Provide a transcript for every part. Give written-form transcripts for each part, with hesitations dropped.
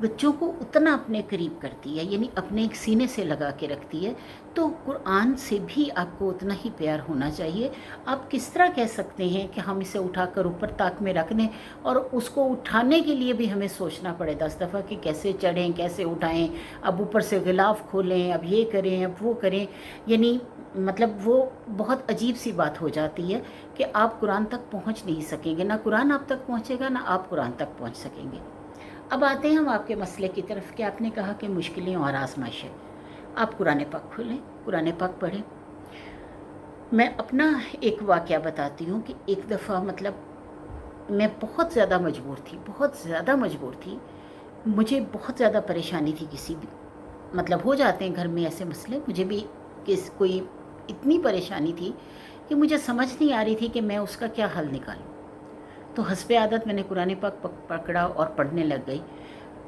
بچوں کو اتنا اپنے قریب کرتی ہے، یعنی اپنے ایک سینے سے لگا کے رکھتی ہے، تو قرآن سے بھی آپ کو اتنا ہی پیار ہونا چاہیے۔ آپ کس طرح کہہ سکتے ہیں کہ ہم اسے اٹھا کر اوپر طاق میں رکھ دیں اور اس کو اٹھانے کے لیے بھی ہمیں سوچنا پڑے 10 دفعہ کہ کیسے چڑھیں، کیسے اٹھائیں، اب اوپر سے غلاف کھولیں، اب یہ کریں، اب وہ کریں، یعنی مطلب وہ بہت عجیب سی بات ہو جاتی ہے کہ آپ قرآن تک پہنچ نہیں سکیں گے، نہ قرآن آپ تک پہنچے گا، نہ آپ قرآن تک پہنچ سکیں گے۔ اب آتے ہیں ہم آپ کے مسئلے کی طرف کہ آپ نے کہا کہ مشکلیں اور آزمائشیں۔ آپ قرآن پاک کھولیں، قرآن پاک پڑھیں۔ میں اپنا ایک واقعہ بتاتی ہوں کہ ایک دفعہ مطلب میں بہت زیادہ مجبور تھی، مجھے بہت زیادہ پریشانی تھی، کسی بھی مطلب ہو جاتے ہیں گھر میں ایسے مسئلے، مجھے بھی کوئی اتنی پریشانی تھی کہ مجھے سمجھ نہیں آ رہی تھی کہ میں اس کا کیا حل نکالوں۔ تو حسب عادت میں نے قرآن پاک پکڑا اور پڑھنے لگ گئی۔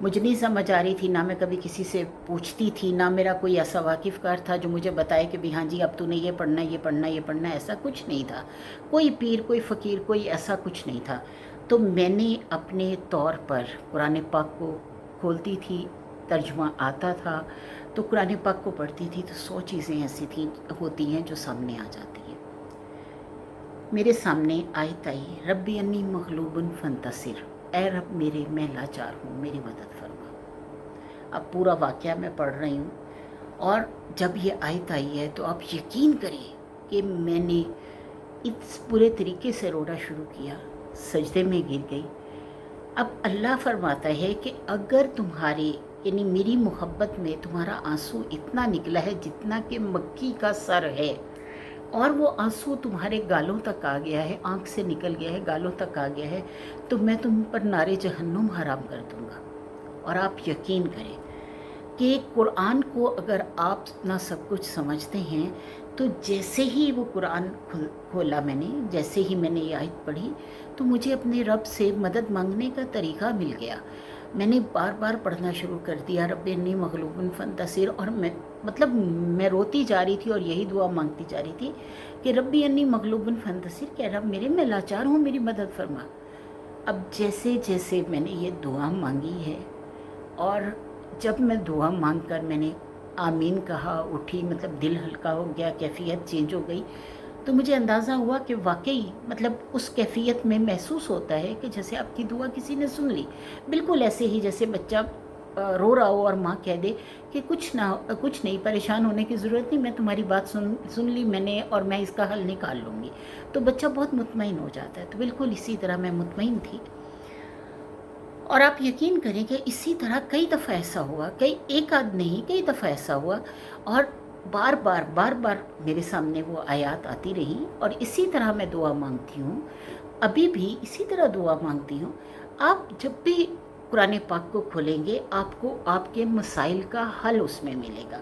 مجھے نہیں سمجھ آ رہی تھی، نہ میں کبھی کسی سے پوچھتی تھی، نہ میرا کوئی ایسا واقف کار تھا جو مجھے بتائے کہ بھی ہاں جی اب تو نے یہ پڑھنا یہ پڑھنا یہ پڑھنا، ایسا کچھ نہیں تھا۔ کوئی پیر، کوئی فقیر، کوئی ایسا کچھ نہیں تھا۔ تو میں نے اپنے طور پر قرآن پاک کو کھولتی تھی، ترجمہ آتا تھا تو قرآن پاک کو پڑھتی تھی، تو 100 چیزیں ایسی ہوتی ہیں جو سامنے آ جاتی ہیں۔ میرے سامنے آیت آئی، ربی انی مغلوب فانتصر، اے رب میرے میں لاچار ہوں، میری مدد فرما۔ اب پورا واقعہ میں پڑھ رہی ہوں، اور جب یہ آیت آئی ہے تو آپ یقین کریں کہ میں نے اس پورے طریقے سے رونا شروع کیا، سجدے میں گر گئی۔ اب اللہ فرماتا ہے کہ اگر تمہارے یعنی میری محبت میں تمہارا آنسو اتنا نکلا ہے جتنا کہ مکی کا سر ہے، اور وہ آنسو تمہارے گالوں تک آ گیا ہے، آنکھ سے نکل گیا ہے، گالوں تک آ گیا ہے، تو میں تم پر نارے جہنم حرام کر دوں گا۔ اور آپ یقین کریں کہ قرآن کو اگر آپ اتنا سب کچھ سمجھتے ہیں تو جیسے ہی وہ قرآن کھولا میں نے، جیسے ہی میں نے یہ آیت پڑھی تو مجھے اپنے رب سے مدد مانگنے کا طریقہ مل گیا۔ میں نے بار بار پڑھنا شروع کر دیا، رب انی مغلوب فانتصر، اور میں روتی جا رہی تھی اور یہی دعا مانگتی جا رہی تھی کہ ربی انی مغلوب فانتصر، کہ رب میرے میں لاچار ہوں، میری مدد فرما۔ اب جیسے جیسے میں نے یہ دعا مانگی ہے، اور جب میں دعا مانگ کر میں نے آمین کہا، اٹھی، مطلب دل ہلکا ہو گیا، کیفیت چینج ہو گئی، تو مجھے اندازہ ہوا کہ واقعی مطلب اس کیفیت میں محسوس ہوتا ہے کہ جیسے آپ کی دعا کسی نے سن لی، بالکل ایسے ہی جیسے بچہ رو رہا ہو اور ماں کہہ دے کہ کچھ نہیں، پریشان ہونے کی ضرورت نہیں، میں تمہاری بات سن لی میں نے اور میں اس کا حل نکال لوں گی، تو بچہ بہت مطمئن ہو جاتا ہے۔ تو بالکل اسی طرح میں مطمئن تھی، اور آپ یقین کریں کہ اسی طرح کئی دفعہ ایسا ہوا، ایک آدھ نہیں، کئی دفعہ ایسا ہوا، اور بار بار میرے سامنے وہ آیات آتی رہی، اور اسی طرح میں دعا مانگتی ہوں، ابھی بھی اسی طرح دعا مانگتی ہوں۔ آپ جب بھی قرآن پاک کو کھولیں گے، آپ کو آپ کے مسائل کا حل اس میں ملے گا۔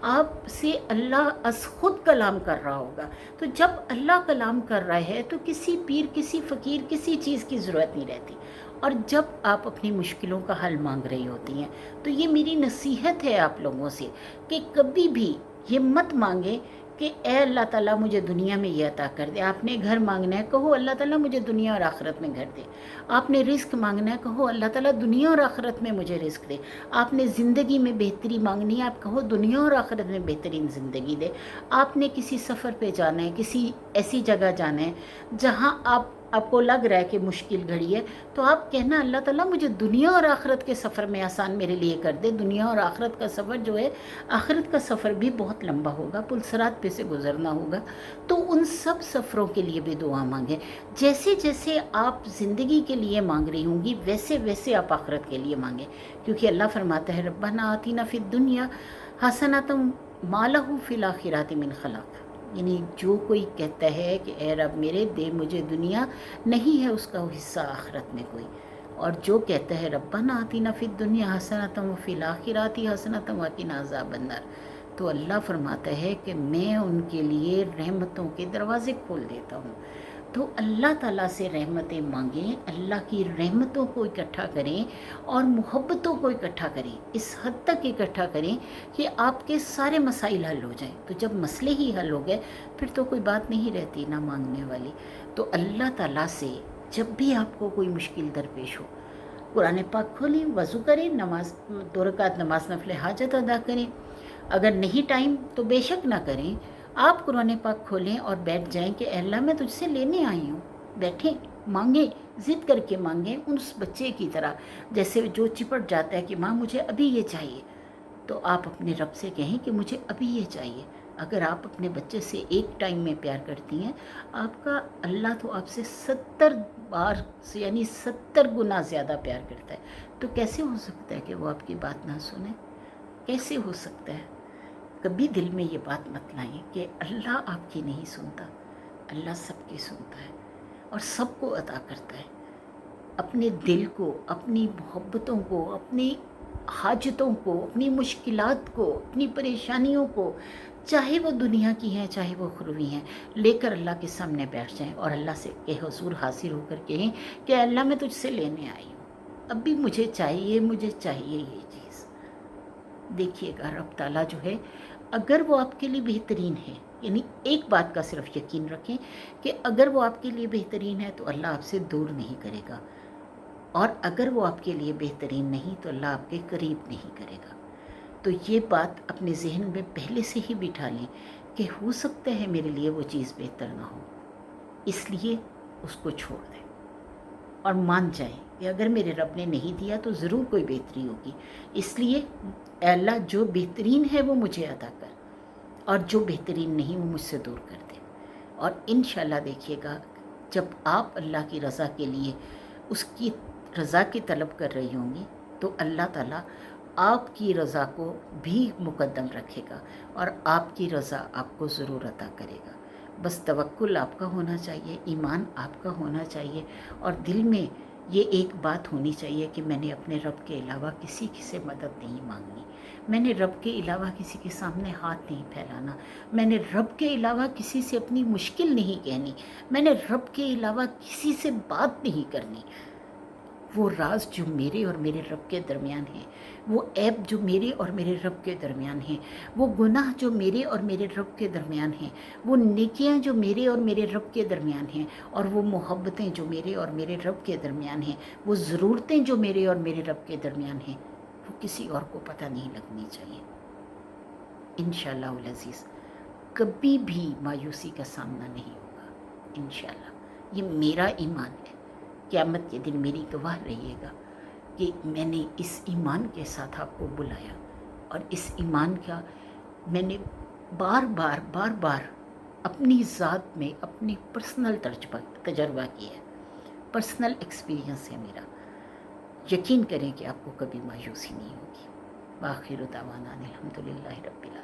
آپ سے اللہ از خود کلام کر رہا ہوگا، تو جب اللہ کلام کر رہا ہے تو کسی پیر، کسی فقیر، کسی چیز کی ضرورت نہیں رہتی۔ اور جب آپ اپنی مشکلوں کا حل مانگ رہی ہوتی ہیں تو یہ میری نصیحت ہے آپ لوگوں سے کہ کبھی بھی یہ مت مانگیں کہ اے اللہ تعالیٰ مجھے دنیا میں یہ عطا کر دے۔ آپ نے گھر مانگنا ہے، کہو اللہ تعالیٰ مجھے دنیا اور آخرت میں گھر دے۔ آپ نے رزق مانگنا ہے، کہو اللہ تعالیٰ دنیا اور آخرت میں مجھے رزق دے۔ آپ نے زندگی میں بہتری مانگنی ہے، آپ کہو دنیا اور آخرت میں بہترین زندگی دے۔ آپ نے کسی سفر پہ جانا ہے، کسی ایسی جگہ جانا ہے جہاں آپ کو لگ رہا ہے کہ مشکل گھڑی ہے، تو آپ کہنا اللہ تعالیٰ مجھے دنیا اور آخرت کے سفر میں آسان میرے لیے کر دے۔ دنیا اور آخرت کا سفر جو ہے، آخرت کا سفر بھی بہت لمبا ہوگا، پل صراط پہ سے گزرنا ہوگا، تو ان سب سفروں کے لیے بھی دعا مانگیں۔ جیسے جیسے آپ زندگی کے لیے مانگ رہی ہوں گی، ویسے ویسے آپ آخرت کے لیے مانگیں، کیونکہ اللہ فرماتا ہے ربنا آتینا فی الدنیا حسنۃ ما لہ فی الآخرۃ من خلاق، یعنی جو کوئی کہتا ہے کہ اے رب میرے دے مجھے دنیا، نہیں ہے اس کا حصہ آخرت میں کوئی، اور جو کہتا ہے ربنا آتینا فی الدنیا حسنۃ وفی الآخرۃ حسنۃ وقنا عذاب النار، تو اللہ فرماتا ہے کہ میں ان کے لیے رحمتوں کے دروازے کھول دیتا ہوں۔ تو اللہ تعالیٰ سے رحمتیں مانگیں، اللہ کی رحمتوں کو اکٹھا کریں اور محبتوں کو اکٹھا کریں، اس حد تک اکٹھا کریں کہ آپ کے سارے مسائل حل ہو جائیں۔ تو جب مسئلے ہی حل ہو گئے پھر تو کوئی بات نہیں رہتی نہ مانگنے والی۔ تو اللہ تعالیٰ سے جب بھی آپ کو کوئی مشکل درپیش ہو، قرآن پاک کھولیں، وضو کریں، نماز 2 رکعت نماز نفل حاجت ادا کریں. اگر نہیں ٹائم تو بے شک نہ کریں. آپ قرآن پاک کھولیں اور بیٹھ جائیں کہ اے اللہ میں تجھ سے لینے آئی ہوں. بیٹھیں، مانگیں، ضد کر کے مانگیں اس بچے کی طرح، جیسے جو چپٹ جاتا ہے کہ ماں مجھے ابھی یہ چاہیے. تو آپ اپنے رب سے کہیں کہ مجھے ابھی یہ چاہیے. اگر آپ اپنے بچے سے ایک ٹائم میں پیار کرتی ہیں، آپ کا اللہ تو آپ سے 70 بار یعنی 70 گنا زیادہ پیار کرتا ہے. تو کیسے ہو سکتا ہے کہ وہ آپ کی بات نہ سنیں؟ کیسے ہو سکتا ہے؟ کبھی دل میں یہ بات مت لائیں کہ اللہ آپ کی نہیں سنتا. اللہ سب کی سنتا ہے اور سب کو عطا کرتا ہے. اپنے دل کو، اپنی محبتوں کو، اپنی حاجتوں کو، اپنی مشکلات کو، اپنی پریشانیوں کو، چاہے وہ دنیا کی ہیں چاہے وہ اخروی ہیں، لے کر اللہ کے سامنے بیٹھ جائیں اور اللہ سے کہ حضور حاضر ہو کر کہیں کہ اللہ میں تجھ سے لینے آئی ہوں، اب بھی مجھے چاہیے یہ چیز. دیکھیے گا رب تعالیٰ جو ہے، اگر وہ آپ کے لیے بہترین ہے، یعنی ایک بات کا صرف یقین رکھیں کہ اگر وہ آپ کے لیے بہترین ہے تو اللہ آپ سے دور نہیں کرے گا، اور اگر وہ آپ کے لیے بہترین نہیں تو اللہ آپ کے قریب نہیں کرے گا. تو یہ بات اپنے ذہن میں پہلے سے ہی بٹھا لیں کہ ہو سکتا ہے میرے لیے وہ چیز بہتر نہ ہو، اس لیے اس کو چھوڑ دیں اور مان جائیں کہ اگر میرے رب نے نہیں دیا تو ضرور کوئی بہتری ہوگی. اس لیے اے اللہ جو بہترین ہے وہ مجھے عطا کر، اور جو بہترین نہیں وہ مجھ سے دور کر دے. اور انشاءاللہ دیکھیے گا جب آپ اللہ کی رضا کے لیے اس کی رضا کی طلب کر رہی ہوں گی تو اللہ تعالیٰ آپ کی رضا کو بھی مقدم رکھے گا اور آپ کی رضا آپ کو ضرور عطا کرے گا. بس توکل آپ کا ہونا چاہیے، ایمان آپ کا ہونا چاہیے، اور دل میں یہ ایک بات ہونی چاہیے کہ میں نے اپنے رب کے علاوہ کسی سے مدد نہیں مانگنی، میں نے رب کے علاوہ کسی کے سامنے ہاتھ نہیں پھیلانا، میں نے رب کے علاوہ کسی سے اپنی مشکل نہیں کہنی، میں نے رب کے علاوہ کسی سے بات نہیں کرنی. وہ راز جو میرے اور میرے رب کے درمیان ہیں، وہ عیب جو میرے اور میرے رب کے درمیان ہیں، وہ گناہ جو میرے اور میرے رب کے درمیان ہیں، وہ نیکیاں جو میرے اور میرے رب کے درمیان ہیں، اور وہ محبتیں جو میرے اور میرے رب کے درمیان ہیں، وہ ضرورتیں جو میرے اور میرے رب کے درمیان ہیں، وہ کسی اور کو پتہ نہیں لگنی چاہیے. انشاءاللہ العزیز کبھی بھی مایوسی کا سامنا نہیں ہوگا انشاءاللہ. یہ میرا ایمان ہے. قیامت کے دن میری گواہ رہیے گا کہ میں نے اس ایمان کے ساتھ آپ کو بلایا، اور اس ایمان کا میں نے بار بار اپنی ذات میں اپنی پرسنل تجربہ کیا ہے، پرسنل ایکسپیرینس ہے میرا. یقین کریں کہ آپ کو کبھی مایوسی نہیں ہوگی. وآخر دعوانا الحمدللہ رب العالمین.